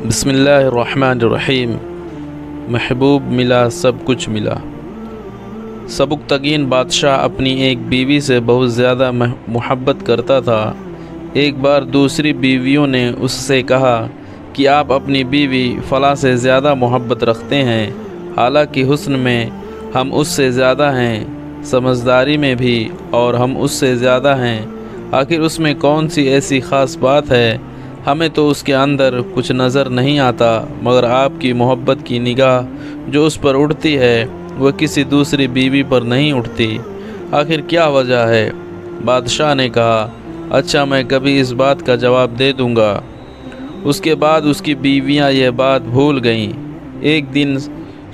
बिस्मिल्लाहिर्रहमानिर्रहीम। महबूब मिला सब कुछ मिला। सबुकतगीन बादशाह अपनी एक बीवी से बहुत ज़्यादा मोहब्बत करता था। एक बार दूसरी बीवियों ने उससे कहा कि आप अपनी बीवी फ़लाँ से ज़्यादा मोहब्बत रखते हैं, हालांकि हुस्न में हम उससे ज़्यादा हैं, समझदारी में भी और हम उससे ज़्यादा हैं। आखिर उसमें कौन सी ऐसी ख़ास बात है? हमें तो उसके अंदर कुछ नज़र नहीं आता, मगर आपकी मोहब्बत की निगाह जो उस पर उठती है वह किसी दूसरी बीवी पर नहीं उठती। आखिर क्या वजह है? बादशाह ने कहा, अच्छा, मैं कभी इस बात का जवाब दे दूंगा। उसके बाद उसकी बीवियां यह बात भूल गईं। एक दिन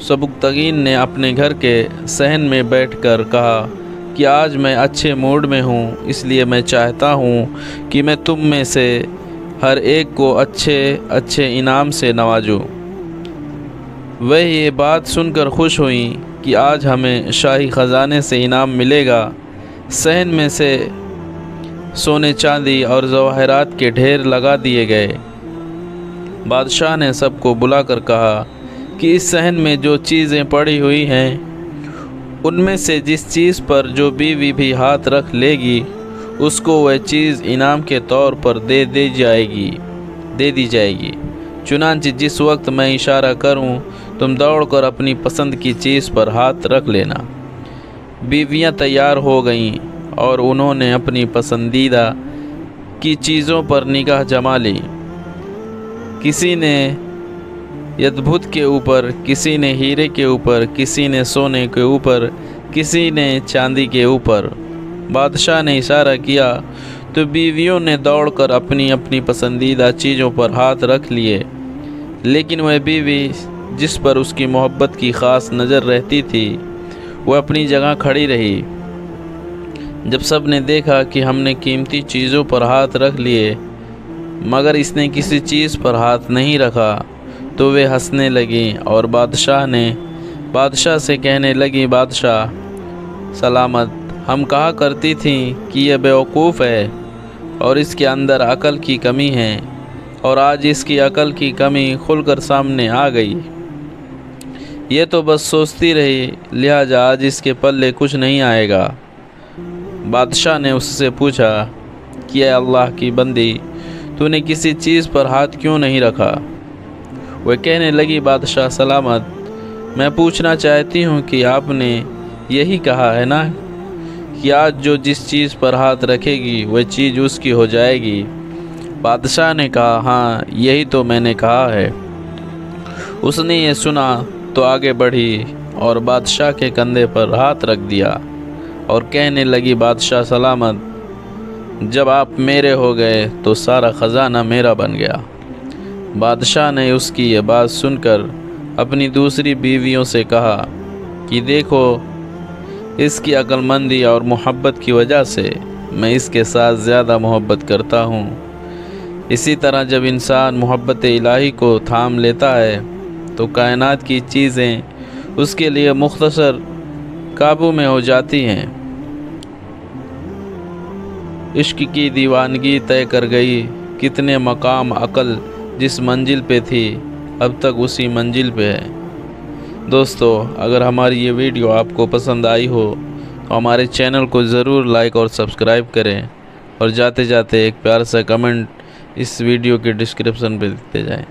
सबुकतगीन ने अपने घर के सहन में बैठकर कहा कि आज मैं अच्छे मूड में हूँ, इसलिए मैं चाहता हूँ कि मैं तुम में से हर एक को अच्छे अच्छे इनाम से नवाजूं। वह ये बात सुनकर खुश हुई कि आज हमें शाही ख़जाने से इनाम मिलेगा। सहन में से सोने चांदी और जवाहरात के ढेर लगा दिए गए। बादशाह ने सबको बुलाकर कहा कि इस सहन में जो चीज़ें पड़ी हुई हैं उनमें से जिस चीज़ पर जो बीवी भी हाथ रख लेगी उसको वह चीज़ इनाम के तौर पर दे दी जाएगी। चुनांचे जिस वक्त मैं इशारा करूं तुम दौड़कर अपनी पसंद की चीज़ पर हाथ रख लेना। बीवियां तैयार हो गईं और उन्होंने अपनी पसंदीदा की चीज़ों पर निगाह जमा ली। किसी ने यदभुत के ऊपर, किसी ने हीरे के ऊपर, किसी ने सोने के ऊपर, किसी ने चांदी के ऊपर। बादशाह ने इशारा किया तो बीवियों ने दौड़कर अपनी अपनी पसंदीदा चीज़ों पर हाथ रख लिए, लेकिन वह बीवी जिस पर उसकी मोहब्बत की ख़ास नज़र रहती थी वह अपनी जगह खड़ी रही। जब सब ने देखा कि हमने कीमती चीज़ों पर हाथ रख लिए मगर इसने किसी चीज़ पर हाथ नहीं रखा तो वे हंसने लगी और बादशाह से कहने लगी, बादशाह सलामत, हम कहा करती थीं कि यह बेवकूफ़ है और इसके अंदर अकल की कमी है, और आज इसकी अकल की कमी खुलकर सामने आ गई। ये तो बस सोचती रही, लिहाजा आज इसके पल्ले कुछ नहीं आएगा। बादशाह ने उससे पूछा कि ऐ अल्लाह की बंदी, तूने किसी चीज़ पर हाथ क्यों नहीं रखा? वह कहने लगी, बादशाह सलामत, मैं पूछना चाहती हूँ कि आपने यही कहा है ना कि आज जो जिस चीज़ पर हाथ रखेगी वह चीज़ उसकी हो जाएगी। बादशाह ने कहा, हाँ, यही तो मैंने कहा है। उसने ये सुना तो आगे बढ़ी और बादशाह के कंधे पर हाथ रख दिया और कहने लगी, बादशाह सलामत, जब आप मेरे हो गए तो सारा ख़जाना मेरा बन गया। बादशाह ने उसकी ये बात सुनकर अपनी दूसरी बीवियों से कहा कि देखो, इसकी अक्लमंदी और मोहब्बत की वजह से मैं इसके साथ ज़्यादा मोहब्बत करता हूँ। इसी तरह जब इंसान मोहब्बत इलाही को थाम लेता है तो कायनात की चीज़ें उसके लिए मुख्तसर काबू में हो जाती हैं। इश्क की दीवानगी तय कर गई, कितने मकाम अकल जिस मंजिल पे थी अब तक उसी मंजिल पे है। दोस्तों, अगर हमारी ये वीडियो आपको पसंद आई हो तो हमारे चैनल को ज़रूर लाइक और सब्सक्राइब करें, और जाते जाते एक प्यार सा कमेंट इस वीडियो के डिस्क्रिप्शन पे देते जाएं।